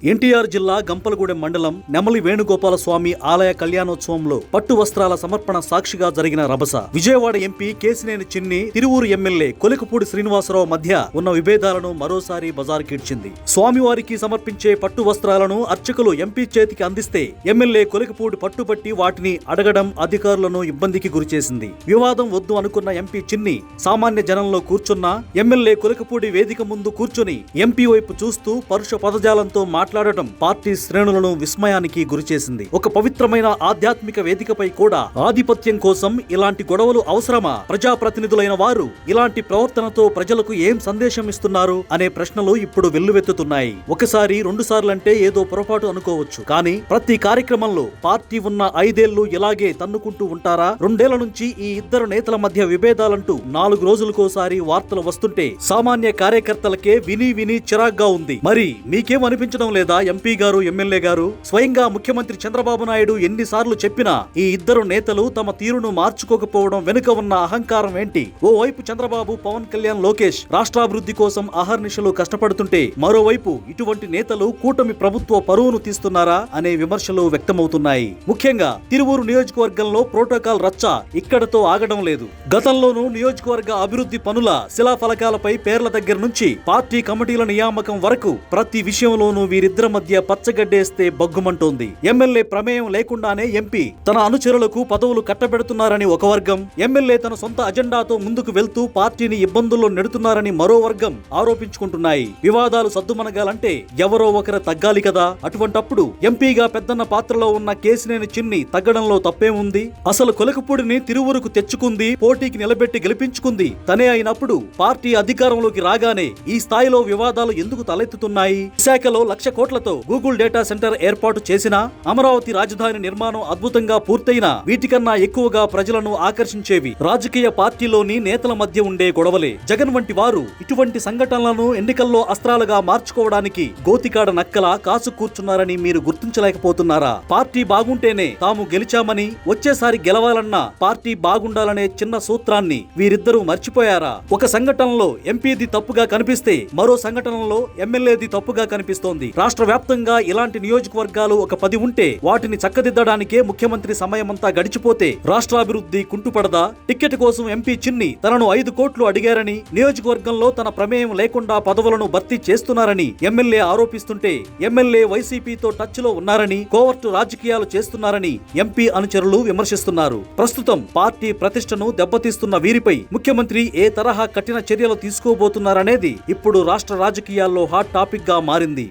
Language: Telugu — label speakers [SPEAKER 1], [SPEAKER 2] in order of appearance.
[SPEAKER 1] ఎన్టీఆర్ జిల్లా గంపలగూడెం మండలం నెమలి వేణుగోపాల స్వామి ఆలయ కళ్యాణోత్సవంలో పట్టు వస్త్రాల సమర్పణ సాక్షిగా జరిగిన రభస. విజయవాడ ఎంపీ కేశినేని చిన్ని, తిరువూరు ఎమ్మెల్యే కొలికపూడి శ్రీనివాసరావు మధ్య ఉన్న విభేదాలను మరోసారి బజారుకిడ్చింది. స్వామివారికి సమర్పించే పట్టు వస్త్రాలను అర్చకులు ఎంపీ చేతికి అందిస్తే ఎమ్మెల్యే కొలికపూడి పట్టుబట్టి వాటిని అడగడం అధికారులను ఇబ్బందికి గురిచేసింది. వివాదం వద్దు అనుకున్న ఎంపీ చిన్ని సామాన్య జనంలో కూర్చున్న ఎమ్మెల్యే కొలికపూడి వేదిక ముందు కూర్చొని ఎంపీ వైపు చూస్తూ పరుష పదజాలంతో మాట్లాడటం పార్టీ శ్రేణులను విస్మయానికి గురిచేసింది. ఒక పవిత్రమైన ఆధ్యాత్మిక వేదికపై కూడా ఆధిపత్యం కోసం ఇలాంటి గొడవలు అవసరమా? ప్రజాప్రతినిధులైన వారు ఇలాంటి ప్రవర్తనతో ప్రజలకు ఏం సందేశం ఇస్తున్నారు అనే ప్రశ్నలు ఇప్పుడు వెల్లువెత్తుతున్నాయి. ఒకసారి 2 సార్లంటే ఏదో పొరపాటు అనుకోవచ్చు, కానీ ప్రతి కార్యక్రమంలో పార్టీ ఉన్న 5 ఏళ్లు ఇలాగే తన్నుకుంటూ ఉంటారా? 2 ఏళ్ల నుంచి ఈ ఇద్దరు నేతల మధ్య విభేదాలంటూ 4 రోజులకోసారి వార్తలు వస్తుంటే సామాన్య కార్యకర్తలకే విని విని చిరాగ్గా ఉంది. మరి మీకేం అనిపించడం లేదా? ఎంపీ గారు, ఎమ్మెల్యే గారు, స్వయంగా ముఖ్యమంత్రి చంద్రబాబు నాయుడు ఎన్నిసార్లు చెప్పినా ఈ ఇద్దరు నేతలు తమ తీరును మార్చుకోకపోవడం వెనుక ఉన్న అహంకారం ఏంటి? ఓవైపు చంద్రబాబు, పవన్ కళ్యాణ్, లోకేష్ రాష్ట్రాభివృద్ధి కోసం అహర్నిశలు కష్టపడుతుంటే మరోవైపు ఇటువంటి నేతలు కూటమి ప్రభుత్వ పరువును తీస్తున్నారా అనే విమర్శలు వ్యక్తమవుతున్నాయి. ముఖ్యంగా తిరువూరు నియోజకవర్గంలో ప్రోటోకాల్ రచ్చ ఇక్కడతో ఆగడం లేదు. గతంలోనూ నియోజకవర్గ అభివృద్ధి పనుల శిలాఫలకాలపై పేర్ల దగ్గర నుంచి పార్టీ కమిటీల నియామకం వరకు ప్రతి విషయంలోనూ వీరిద్దరి మధ్య పచ్చగడ్డేస్తే బగ్గుమంటోంది. ఎమ్మెల్యే ప్రమేయం లేకుండానే ఎంపీ తన అనుచరులకు పదవులు కట్టబెడుతున్నారని ఒక వర్గం, ఎమ్మెల్యే తన సొంత అజెండాతో ముందుకు వెళ్తూ పార్టీని ఇబ్బందుల్లో నెడుతున్నారని మరో వర్గం ఆరోపించుకుంటున్నాయి. వివాదాలు సద్దుమనగాలంటే ఎవరో ఒకరు తగ్గాలి కదా. అటువంటప్పుడు ఎంపీగా పెద్దన్న పాత్రలో ఉన్న కేశినేని చిన్ని తగ్గడంలో తప్పేముంది? అసలు కొలికపూడిని తిరువురుకు తెచ్చుకుంది, పోటీకి నిలబెట్టి గెలిపించుకుంది తనే అయినప్పుడు పార్టీ అధికారంలోకి రాగానే ఈ స్థాయిలో వివాదాలు ఎందుకు తలెత్తుతున్నాయి? విశాఖలో 1,00,000 కోట్లతో గూగుల్ డేటా సెంటర్ ఏర్పాటు చేసినా, అమరావతి రాజధాని నిర్మాణం అద్భుతంగా పూర్తయినా వీటికన్నా ఎక్కువగా ప్రజలను ఆకర్షించేవి రాజకీయ పార్టీలోని నేతల మధ్య ఉండే గొడవలే. జగన్ వంటి వారు ఇటువంటి సంఘటనలను ఎన్నికల్లో అస్త్రాలుగా మార్చుకోవడానికి గోతికాడ నక్కలా కాసు కూర్చున్నారని మీరు గుర్తించలేకపోతున్నారా? పార్టీ బాగుంటేనే తాము గెలిచామని, వచ్చేసారి గెలవాలన్నా పార్టీ బాగుండాలనే చిన్న సూత్రాన్ని వీరిద్దరూ మర్చిపోయారా? ఒక సంఘటనలో ఎంపీది తప్పుగా కనిపిస్తే మరో సంఘటనలో ఎమ్మెల్యేది తప్పుగా కనిపిస్తోంది. రాష్ట్ర వ్యాప్తంగా ఇలాంటి నియోజకవర్గాలు ఒక 10 ఉంటే వాటిని చక్కదిద్దడానికే ముఖ్యమంత్రి సమయమంతా గడిచిపోతే రాష్ట్రాభివృద్ధి కుంటుపడదా? టికెట్ కోసం ఎంపీ చిన్ని తనను 5 కోట్లు అడిగారని, నియోజకవర్గంలో తన ప్రమేయం లేకుండా పదవులను భర్తీ చేస్తున్నారని ఎమ్మెల్యే ఆరోపిస్తుంటే, ఎమ్మెల్యే వైసీపీతో టచ్ లో ఉన్నారని, కోవర్టు రాజకీయాలు చేస్తున్నారని ఎంపీ అనుచరులు విమర్శిస్తున్నారు. ప్రస్తుతం పార్టీ ప్రతిష్టను దెబ్బతీస్తున్న వీరిపై ముఖ్యమంత్రి ఏ తరహా కఠిన చర్యలు తీసుకోబోతున్నారనేది ఇప్పుడు రాష్ట్ర రాజకీయాల్లో హాట్ టాపిక్ గా మారింది.